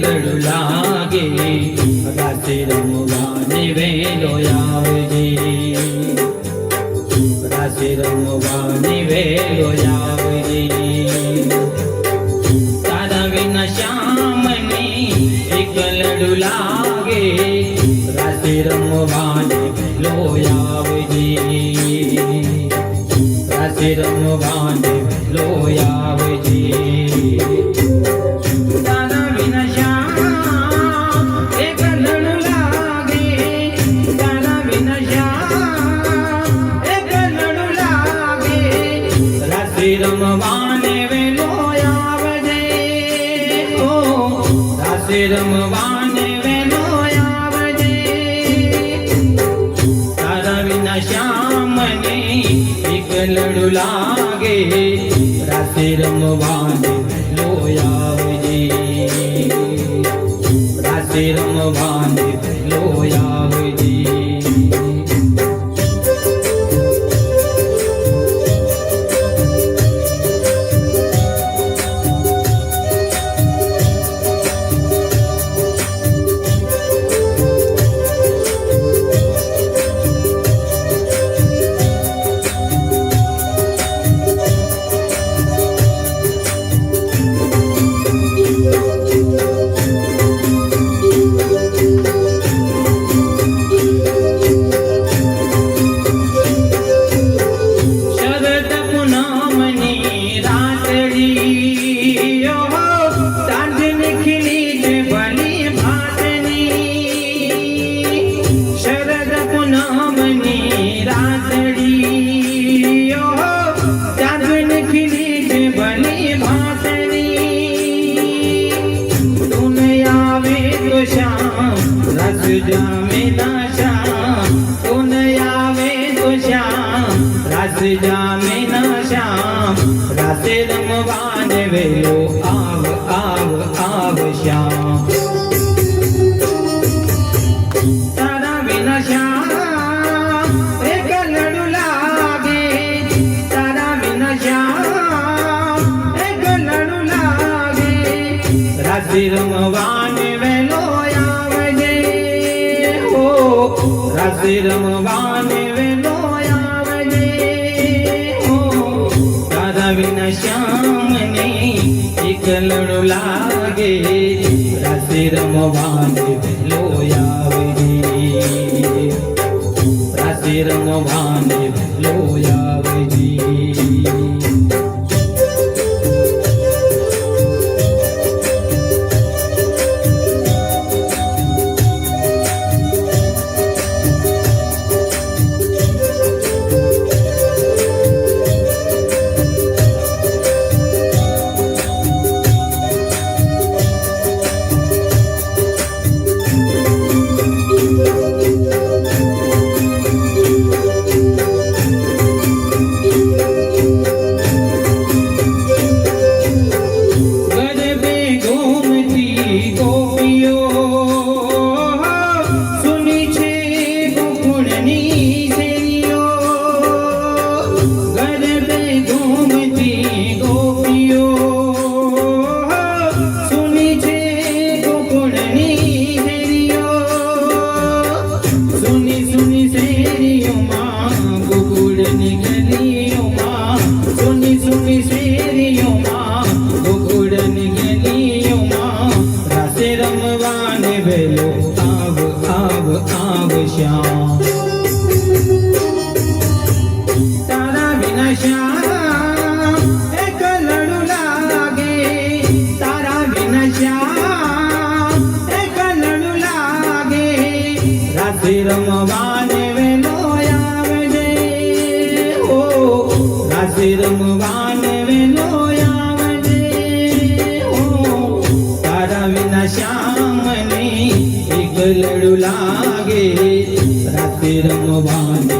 લડુ લાગે રાતે રમવાને વેલો આવજે, રાતે રમવાને વેલો આવજે. તારા વિના શ્યામને એક લડુ લાગે રાતે રમવાને વેલો આવજે, રાતે રમવાને વેલો આવજે. રમવાને વેલો આવજે, ઓ રાતે રમવાને વેલો આવજે. તારા વિના શ્યામને એક લડુ લાગે રાતે રમવાને વેલો આવજે, રાતે રમવાને વેલો આવજે. જામે ના શ્યામ તું આવે તો શ્યામ, રાસ જામે ના શ્યામ રાતે રમવાને વેલો આવ આવ આવ શ્યામ. તારા વિના શ્યામ એક લડુ લાગે, તારા વિના શ્યામ એક લડુ લાગે રાતે રમવાને વેલો રાતે રમવાને વેલો આવજે, તારા વિના શ્યામને એક લડુ લાગે રાતે રમવાને વેલો આવજે, રાતે રમવાને વેલો આવજે. તારા વિના શ્યામ એક લડુ લાગે, તારા વિના શ્યામ એક લડુ લાગે રાતે રમવાને વેલો આવજે, ઓ રાતે રમવાને વેલો આવજે. તારા વિના શ્યામને લડુ લાગે રાતે રમવાની